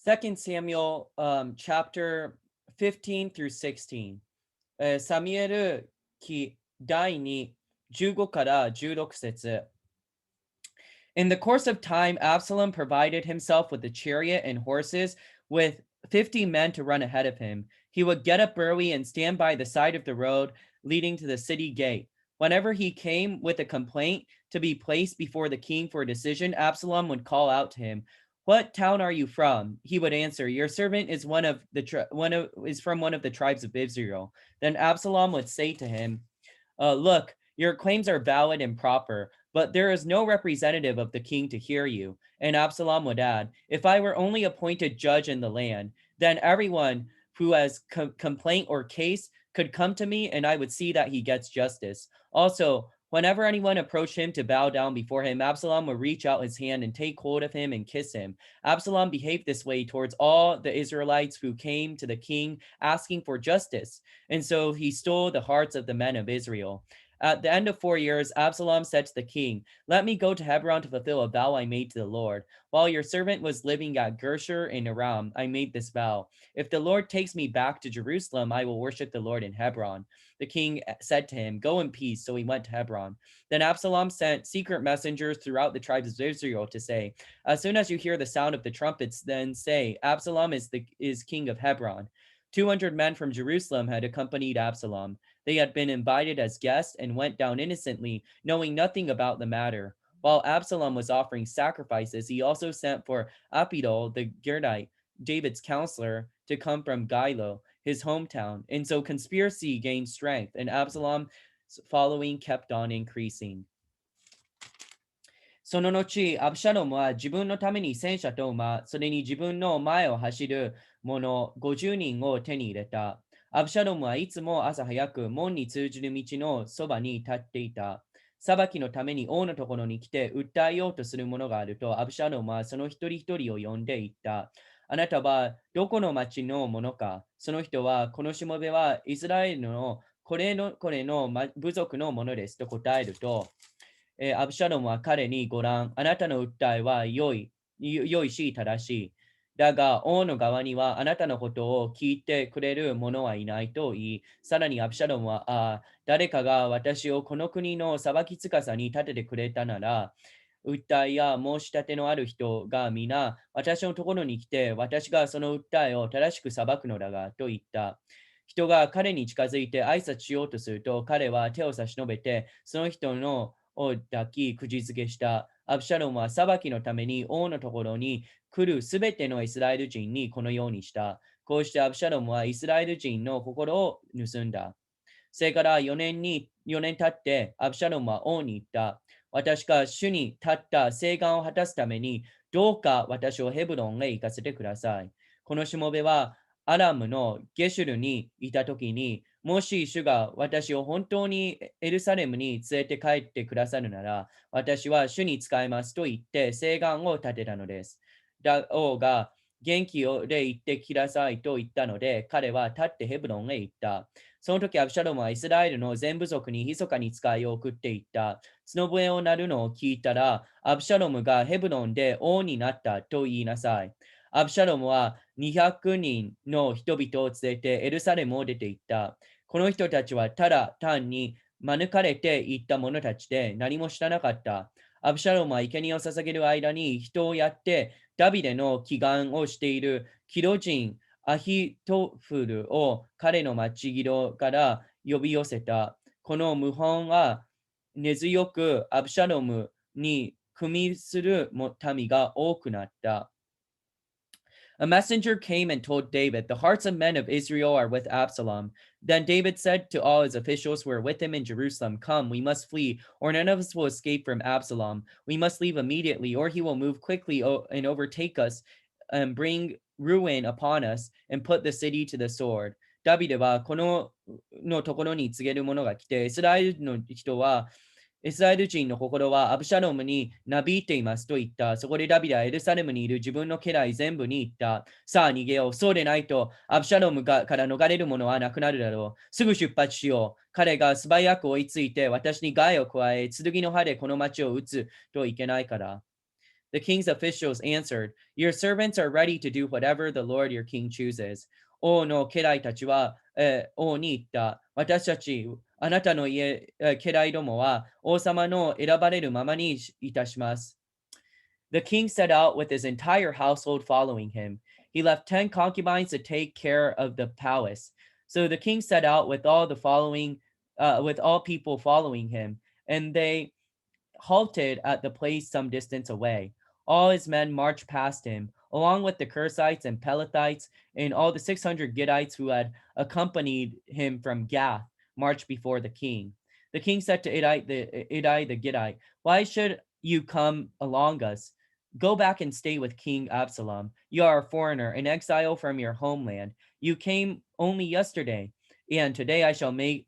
Second Samuel chapter 15 through 16. サミュエル記第2、15から16節。In the course of time, Absalom provided himself with a chariot and horses with 50 men to run ahead of him. He would get up early and stand by the side of the road leading to the city gate. Whenever he came with a complaint to be placed before the king for a decision, Absalom would call out to him, "What town are you from?" He would answer, "Your servant is from one of the tribes of Israel." Then Absalom would say to him, "Look, your claims are valid and proper, but there is no representative of the king to hear you." And Absalom would add, "If I were only appointed judge in the land, then everyone who has complaint or case could come to me, and I would see that he gets justice." Also, whenever anyone approached him to bow down before him, Absalom would reach out his hand and take hold of him and kiss him. Absalom behaved this way towards all the Israelites who came to the king asking for justice. And so he stole the hearts of the men of Israel. At the end of 4 years, Absalom said to the king, "Let me go to Hebron to fulfill a vow I made to the Lord. While your servant was living at Geshur in Aram, I made this vow. If the Lord takes me back to Jerusalem, I will worship the Lord in Hebron." The king said to him, "Go in peace." So he went to Hebron. Then Absalom sent secret messengers throughout the tribes of Israel to say, "As soon as you hear the sound of the trumpets, then say, 'Absalom is king of Hebron.'" 200 men from Jerusalem had accompanied Absalom. They had been invited as guests and went down innocently, knowing nothing about the matter. While Absalom was offering sacrifices, he also sent for Apidol the Girdite, David's counselor, to come from Gilo, his hometown. And so conspiracy gained strength, and Absalom's following kept on increasing. その後、アブシャロムは自分のために戦車と馬、それに自分の前を走る者50人を手に入れた。アブシャロムはいつも朝早く門に通じる道のそばに立っていた。裁きのために王のところに来て訴えようとする者があると、アブシャロムはその一人一人を呼んでいった。あなたはどこの町の者か？その人は、このしもべはイスラエルのこれの部族のものですと答えると、アブシャロムは彼にご覧、あなたの訴えは良いし正しい。だが、王の側にはあなたのことを聞いてくれる者はいないと言い、さらにアブシャロムは、誰かが私をこの国の裁きつかさに立ててくれたなら、訴えや申し立てのある人が皆、私のところに来て、私がその訴えを正しく裁くのだが、と言った。人が彼に近づいて挨拶しようとすると、彼は手を差し伸べて、その人のを抱き、口づけした。アブシャロムは裁きのために王のところに来るすべてのイスラエル人にこのようにした。こうしてアブシャロムはイスラエル人の心を盗んだ。それから4年経って、アブシャロムは王に言った。私が主に立った請願を果たすために、どうか私をヘブロンへ行かせてください。このしもべはアラムのゲシュルにいたときに、もし主が私を本当にエルサレムに連れて帰ってくださるなら、私は主に仕えますと言って請願を立てたのです。王が元気で行ってきなさいと言ったので、彼は立ってヘブロンへ行った。その時、アブシャロムはイスラエルの全部族に密かに使いを送っていった。角笛を鳴るのを聞いたら、アブシャロムがヘブロンで王になったと言いなさい。アブシャロムは200人の人々を連れてエルサレムを出て行った。この人たちはただ単に免れて行った者たちで何も知らなかった。アブシャロムは生贄を捧げる間に人をやってダビデの祈願をしているキロ人アヒトフルを彼の町広から呼び寄せた。この謀反は根強くアブシャロムに組みする民が多くなった。A messenger came and told David, "The hearts of men of Israel are with Absalom." Then David said to all his officials who were with him in Jerusalem, "Come, we must flee, or none of us will escape from Absalom. We must leave immediately, or he will move quickly and overtake us and bring ruin upon us and put the city to the sword." ダビデはこのところに告げる者が来て、イスラエル人の心はアブシャロムになびいていますと言った。そこでダビデはエルサレムにいる自分の家来全部に言った。さあ逃げよう。そうでないとアブシャロムから逃れるものはなくなるだろう。すぐ出発しよう。彼が素早く追いついて私に害を加え、剣の刃でこの町を撃つといけないから。The king's officials answered, Your servants are ready to do whatever the Lord your king chooses. 王の家来たちは、王に言った。私たち、あなたの家、家来どもは王様の選ばれるままにいたします。The king set out with his entire household following him. He left 10 concubines to take care of the palace. So the king set out with with all people following him, and they halted at the place some distance away. All his men marched past him, along with the Kursites and Pelethites, and all the 600 Gittites who had accompanied him from Gath marched before the king. The king said to Idai the Gittite, Why should you come along us? Go back and stay with King Absalom. You are a foreigner, an exile from your homeland. You came only yesterday, and today I shall make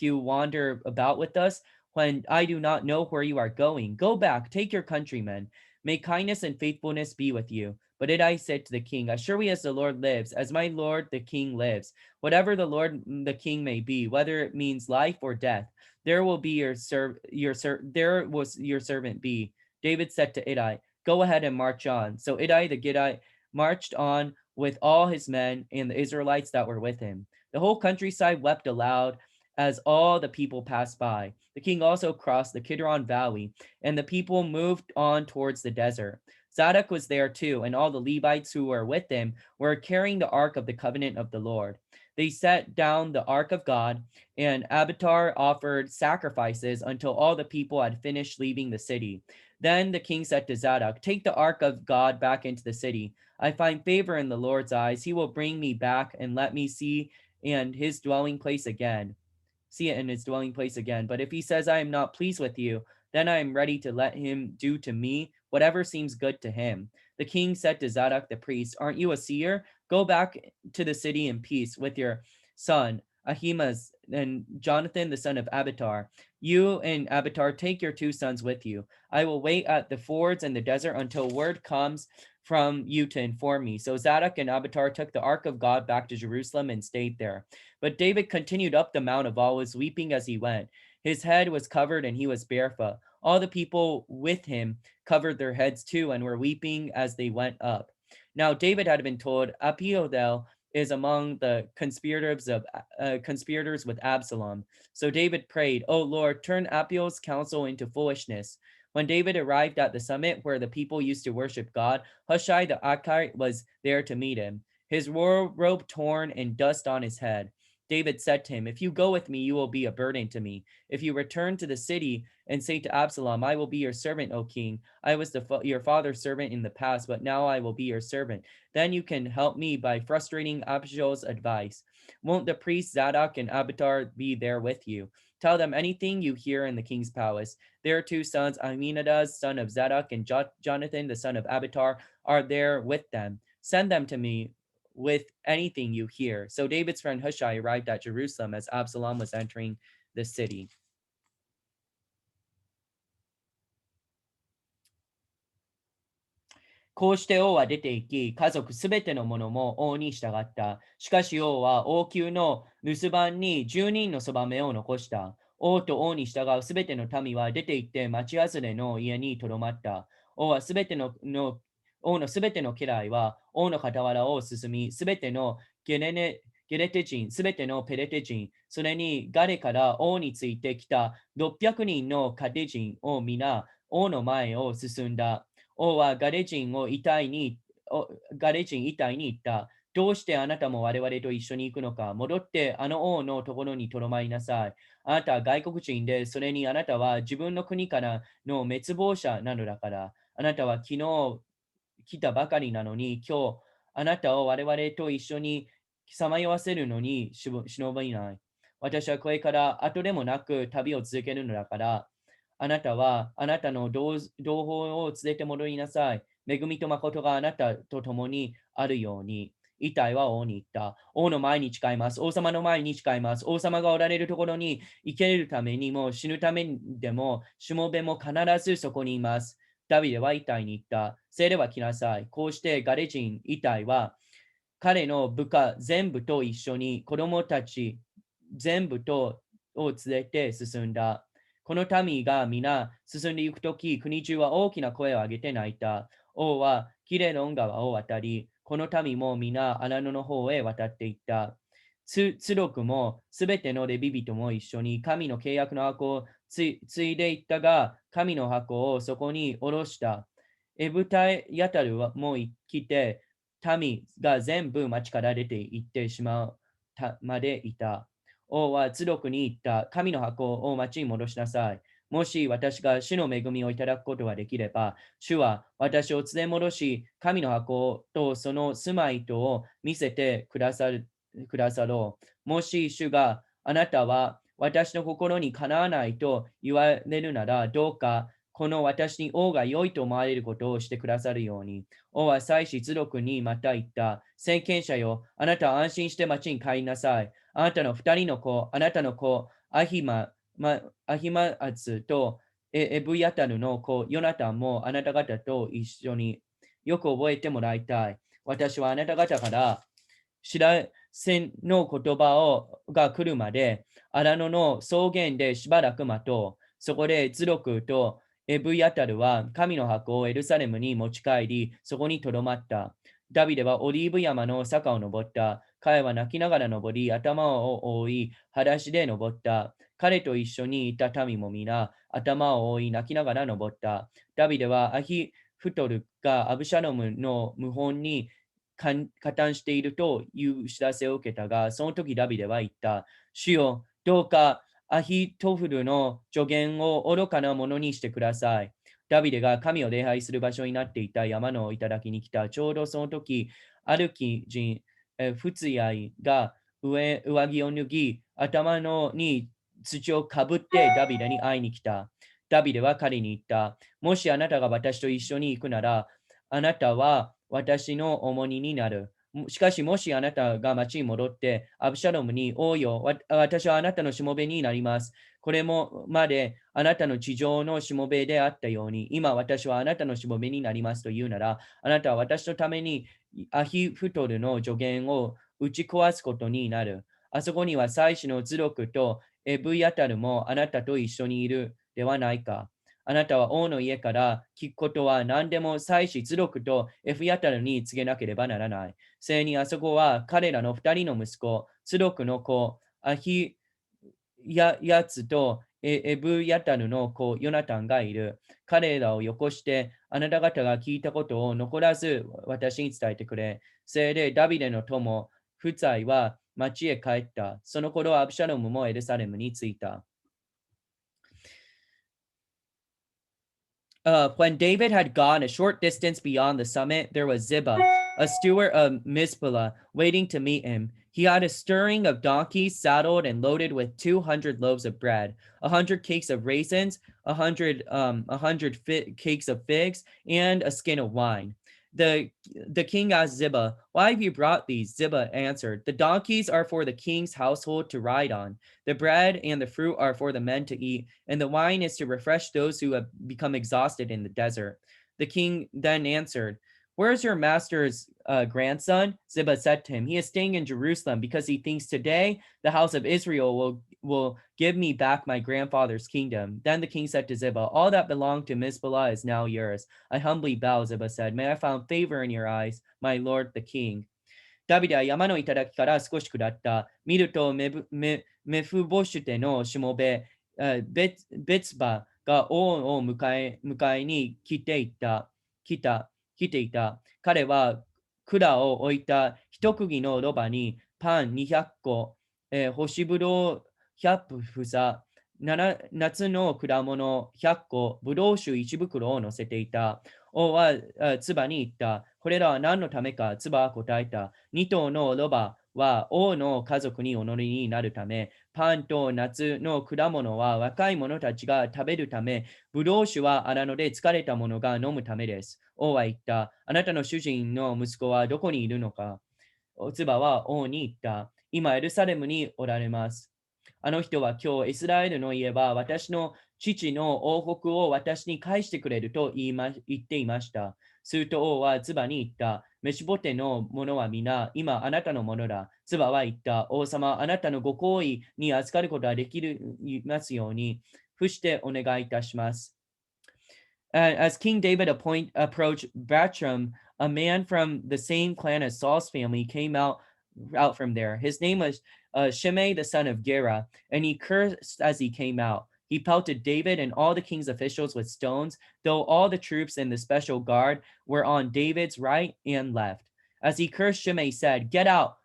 you wander about with us when I do not know where you are going. Go back, take your countrymen. May kindness and faithfulness be with you. But Idai said to the king, As surely as the Lord lives, as my lord the king lives, whatever the Lord the king may be, whether it means life or death, there will be there was your servant be. David said to Idai, Go ahead and march on. So Idai the Gittite marched on with all his men and the Israelites that were with him. The whole countryside wept aloud as all the people passed by. The king also crossed the Kidron Valley, and the people moved on towards the desert. Zarak was there too, and all the Levites who were with him were carrying the ark of the covenant of the Lord. They set down the ark of God, and Abiathar offered sacrifices until all the people had finished leaving the city. Then the king said to Zadok, Take the ark of God back into the city. I find favor in the Lord's eyes. He will bring me back and let me see it in his dwelling place again. But if he says, I am not pleased with you, then I am ready to let him do to me whatever seems good to him. The king said to Zadok the priest, Aren't you a seer? Go back to the city in peace with your son, Ahimaaz, and Jonathan, the son of Abiathar. You and Abiathar take your 2 sons with you. I will wait at the fords in the desert until word comes from you to inform me. So Zadok and Abiathar took the ark of God back to Jerusalem and stayed there. But David continued up the Mount of Olives, weeping as he went. His head was covered and he was barefoot. All the people with him covered their heads too and were weeping as they went up. Now David had been told, Apidol is among the conspirators with Absalom. So David prayed, O Lord, turn Apidol's counsel into foolishness. When David arrived at the summit where the people used to worship God, Hushai the Archite was there to meet him, his robe torn and dust on his head. David said to him, If you go with me, you will be a burden to me. If you return to the city and say to Absalom, I will be your servant, O king. I was your father's servant in the past, but now I will be your servant. Then you can help me by frustrating Absalom's advice. Won't the priests Zadok and Abiathar be there with you? Tell them anything you hear in the king's palace. Their 2 sons, Aminadab, son of Zadok, and Jonathan, the son of Abiathar, are there with them. Send them to me with anything you hear. So David's friend Hushai arrived at Jerusalem as Absalom was entering the city. こうして王は出て行き、家族すべての者も王に従った。しかし王は王宮の留守番に10人のそばめを残した。王と王に従うすべての民は出て行って町外れの家にとどまった。王のすべての家来は王の傍らを進み、すべてのゲレテ人、すべてのペレテ人、それにガレから王についてきた600人のカデ人を皆王の前を進んだ。王はガレ人遺体に言った。どうしてあなたも我々と一緒に行くのか。戻ってあの王のところにとどまりなさい。あなたは外国人で、それにあなたは自分の国からの滅亡者なのだから。あなたは昨日来たばかりなのに、今日あなたを我々と一緒にさまよわせるのに忍びない。私はこれから後でもなく旅を続けるのだから、あなたはあなたの同胞を連れて戻りなさい。恵みと誠があなたと共にあるように。イタイは王に言った。王の前に誓います。王様の前に誓います。王様がおられるところに生きるためにも死ぬためでも、しもべも必ずそこにいます。ダビデはイタイに言った。せいでは来なさい。こうしてガレ人イタイは彼の部下全部と一緒に子供たち全部とを連れて進んだ。この民が皆進んでいくとき、国中は大きな声を上げて泣いた。王はキレロン川を渡り、この民も皆荒野の方へ渡っていった。ツロクもすべてのレビ人も一緒に神の契約の箱をついでいったが、神の箱をそこに下ろした。エブタヤタルも来て、民が全部町から出て行ってしまうまでいた。王はツロクに言った。神の箱を町に戻しなさい。もし私が主の恵みをいただくことができれば、主は私を連れ戻し、神の箱とその住まいとを見せてくださろう。もし主があなたは私の心にかなわないと言われるなら、どうかこの私に王が良いと思われることをしてくださるように。王は祭司ズロクにまた言った。先見者よ、あなたは安心して町に帰りなさい。あなたの二人の子、あなたの子、アヒマアツとエブヤタルの子、ヨナタンもあなた方と一緒によく覚えてもらいたい。私はあなた方から知らせの言葉が来るまで、荒野の草原でしばらく待とう。そこでズロクとエブヤタルは神の箱をエルサレムに持ち帰り、そこにとどまった。ダビデはオリーブ山の坂を登った。彼は泣きながら登り、頭を覆い、裸足で登った。彼と一緒にいた民も皆、頭を覆い、泣きながら登った。ダビデはアヒフトルがアブシャロムの謀反に加担しているという知らせを受けたが、その時ダビデは言った。主よ、どうかアヒトフルの助言を愚かなものにしてください。ダビデが神を礼拝する場所になっていた山の頂に来た。ちょうどその時、アルキ人、フツヤイが上着を脱ぎ、頭に土をかぶってダビデに会いに来た。ダビデは彼に言った。もしあなたが私と一緒に行くなら、あなたは私の重荷になる。しかし、もしあなたが町に戻って、アブシャロムに、王よ、私はあなたのしもべになります。これもまであなたの地上のしもべであったように、今私はあなたのしもべになりますと言うなら、あなたは私のためにアヒフトルの助言を打ち壊すことになる。あそこには祭司のズロクとエブヤタルもあなたと一緒にいるではないか。あなたは王の家から聞くことは何でも祭司ズロクとエフヤタルに告げなければならない。せいにあそこは彼らの二人の息子、ズロクの子、アヒヤツとエブヤタルの子、ヨナタンがいる。彼らをよこして、あなた方が聞いたことを残らず私に伝えてくれ。せいでダビデの友、夫妻は町へ帰った。その頃、アブシャロムもエルサレムに着いた。When David had gone a short distance beyond the summit, there was Ziba, a steward of Mizpah, waiting to meet him. He had a stirring of donkeys saddled and loaded with 200 loaves of bread, 100 cakes of raisins, 100 cakes of figs, and a skin of wine. The, the king asked Ziba, "Why have you brought these?" Ziba answered, "The donkeys are for the king's household to ride on. The bread and the fruit are for the men to eat, and the wine is to refresh those who have become exhausted in the desert." The king then answered, "Where's your master's grandson?" Ziba said to him, "He is staying in Jerusalem because he thinks today the house of Israel will give me back my grandfather's kingdom." Then the king said to Ziba, "All that belonged to Mizpah is now yours." "I humbly bow," Ziba said. "May I find favor in your eyes, my lord the king." ダビデは山の頂から少し下った。見るとメフボシュテのしもべ、ベツバが王を迎えに来ていた。彼は管を置いた一釘のロバにパン200個、干しぶどう100房、夏の果物100個、ぶどう酒1袋を乗せていた。王はツバに言った。これらは何のためか。ツバは答えた。2頭のロバは王の家族にお乗りになるため、パンと夏の果物は若い者たちが食べるため、ブドウ酒は荒野で疲れた者が飲むためです。王は言った。あなたの主人の息子はどこにいるのか。ツバは王に言った。今、エルサレムにおられます。あの人は今日、イスラエルの家は私の父の王国を私に返してくれると言っていました。すると王はツバに言った。メシボテのものは皆、今あなたのものだ。ツバは言った。王様、あなたのご好意に預かることができますように、伏してお願いいたします。As King David approached Bathram, a man from the same clan as Saul's family came out from there. His name was Shimei, the son of Gera, and he cursed as he came out. He pelted David and all the king's officials with stones, though all the troops and the special guard were on David's right and left. As he cursed, Shimei said, get out,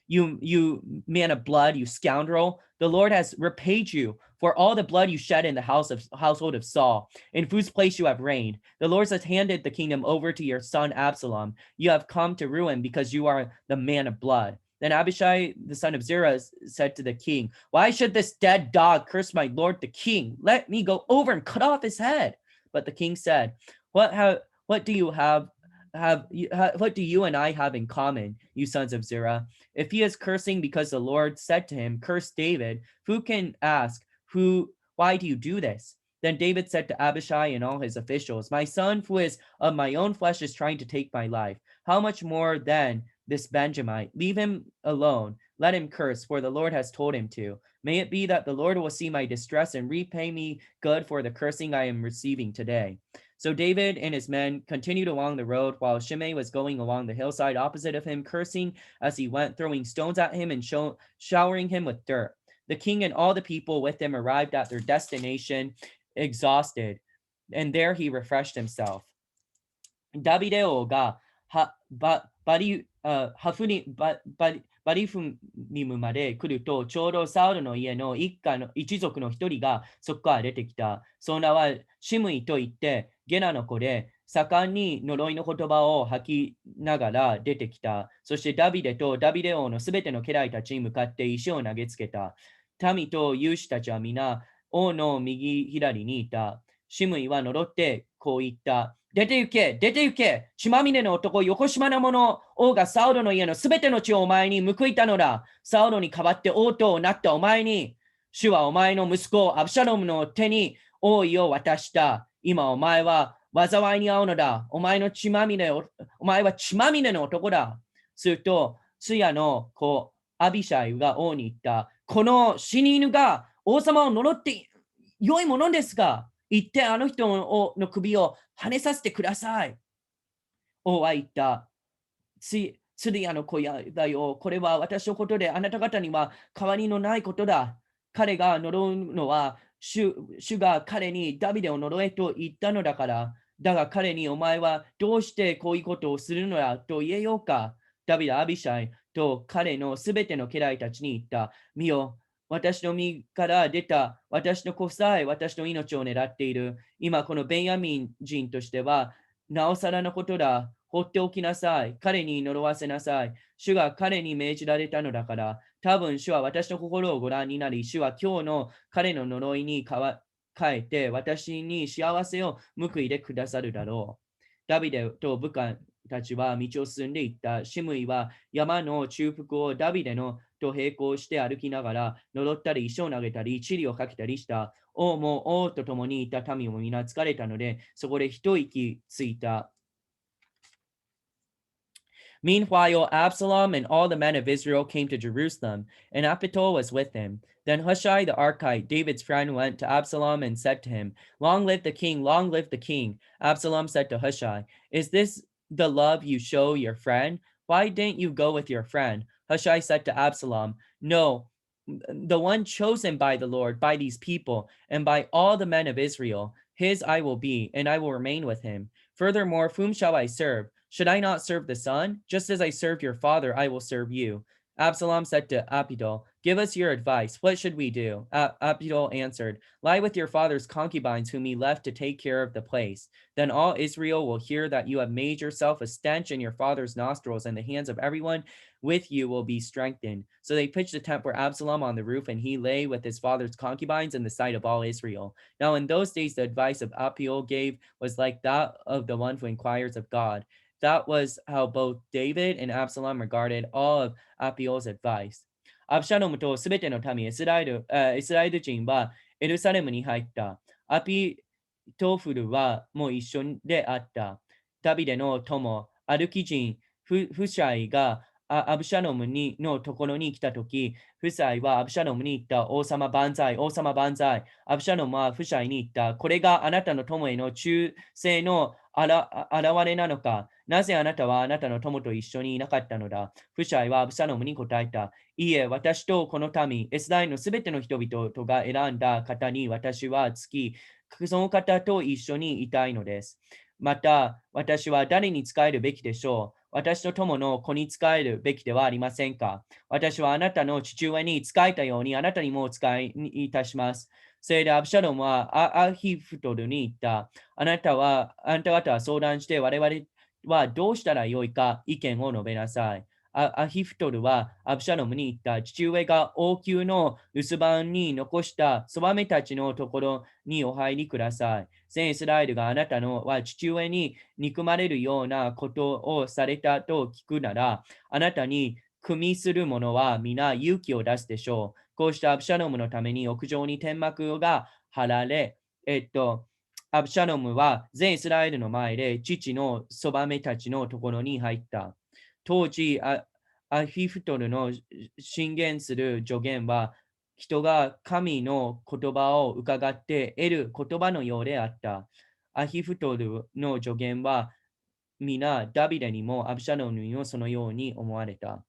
you man of blood, you scoundrel. The Lord has repaid you for all the blood you shed in the household of Saul, in whose place you have reigned. The Lord has handed the kingdom over to your son Absalom. You have come to ruin because you are the man of blood. Then Abishai, the son of Zerah, said to the king, why should this dead dog curse my lord the king? Let me go over and cut off his head. But the king said, what do you and I have in common, you sons of Zerah? If he is cursing because the Lord said to him, curse David, who can ask, why do you do this? Then David said to Abishai and all his officials, my son, who is of my own flesh, is trying to take my life. How much more then this Benjamite? Leave him alone. Let him curse, for the Lord has told him to. May it be that the Lord will see my distress and repay me good for the cursing I am receiving today. So David and his men continued along the road while Shimei was going along the hillside opposite of him, cursing as he went, throwing stones at him and showering him with dirt. The king and all the people with him arrived at their destination exhausted, and there he refreshed himself. ダビデ王がバリフニムまで来ると、ちょうどサウルの家の一族の一人がそこから出てきた。その名はシムイと言って、ゲナの子で、盛んに呪いの言葉を吐きながら出てきた。そしてダビデとダビデ王のすべての家来たちに向かって石を投げつけた。民と勇士たちは皆、王の右左にいた。シムイは呪ってこう言った。出て行け、出て行け、血まみれの男、横島な者、王がサウロの家のすべての血をお前に報いたのだ。サウロに代わって王となったお前に、主はお前の息子、アブシャロムの手に王位を渡した。今お前は災いに遭うのだ。お前は血まみれの男だ。すると、スヤの子、アビシャイが王に言った。この死に犬が王様を呪って良いものですが、言ってあの人の首を跳ねさせてください。王は言った。ツリアの子やだよ。これは私のことであなた方には変わりのないことだ。彼が呪うのは主が彼にダビデを呪えと言ったのだから。だが彼にお前はどうしてこういうことをするのだと言えようか。ダビデ、アビシャイと彼のすべての家来たちに言った。見よ、私の身から出た私の子さえ私の命を狙っている。今このベンヤミン人としてはなおさらのことだ。放っておきなさい。彼に呪わせなさい。主が彼に命じられたのだから、多分主は私の心をご覧になり、主は今日の彼の呪いに変えて私に幸せを報いてくださるだろう。ダビデと部下たちは道を進んでいった。シムイは山の中腹をダビデのと並行して歩きながら、呪ったり石を投げたり、塵をかけたりした。王も王と共にいた民も皆疲れたので、そこで一息ついた。Meanwhile, Absalom and all the men of Israel came to Jerusalem, and Apidol was with him. Then Hushai the Archite, David's friend, went to Absalom and said to him, long live the king, long live the king. Absalom said to Hushai, is this the love you show your friend? Why didn't you go with your friend? Hushai said to Absalom, no, the one chosen by the Lord, by these people, and by all the men of Israel, his I will be, and I will remain with him. Furthermore, whom shall I serve? Should I not serve the son? Just as I served your father, I will serve you. Absalom said to Apidol, give us your advice. What should we do? Apidol answered, lie with your father's concubines whom he left to take care of the place. Then all Israel will hear that you have made yourself a stench in your father's nostrils, and the hands of everyone with you will be strengthened. So they pitched a tent for Absalom on the roof, and he lay with his father's concubines in the sight of all Israel. Now in those days the advice of Apidol gave was like that of the one who inquires of God. That was how both David and Absalom regarded all of Apidol's advice. アブシャロムとすべての民イスラエル人はエルサレムに入った。アピトフルはもう一緒であった。ダビデの友、歩き人フシャイがアブシャロムのところに来たとき、夫妻はアブシャロムに言った、王様万歳、王様万歳。アブシャロムは夫妻に言った、これがあなたの友への忠誠の現れなのか。なぜあなたはあなたの友と一緒にいなかったのだ。夫妻はアブシャロムに答えた。いいえ、私とこの民、エスラエルのすべての人々とが選んだ方に私はつき、その方と一緒にいたいのです。また、私は誰に仕えるべきでしょう。私と友の子に仕えるべきではありませんか。私はあなたの父親に仕えたようにあなたにも仕えいたします。それでアブシャロムはアヒフトルに言った。あなた方は相談して我々はどうしたらよいか意見を述べなさい。アヒフトルはアブシャロムに言った。父上が王宮の留守番に残したそばめたちのところにお入りください。全イスラエルがあなたのは父上に憎まれるようなことをされたと聞くなら、あなたに組みする者は皆勇気を出すでしょう。こうしたアブシャロムのために屋上に天幕が張られ、アブシャロムは全イスラエルの前で父のそばめたちのところに入った。当時、アヒフトルの進言する助言は、人が神の言葉を伺って得る言葉のようであった。アヒフトルの助言は、皆ダビデにもアブシャロムにもそのように思われた。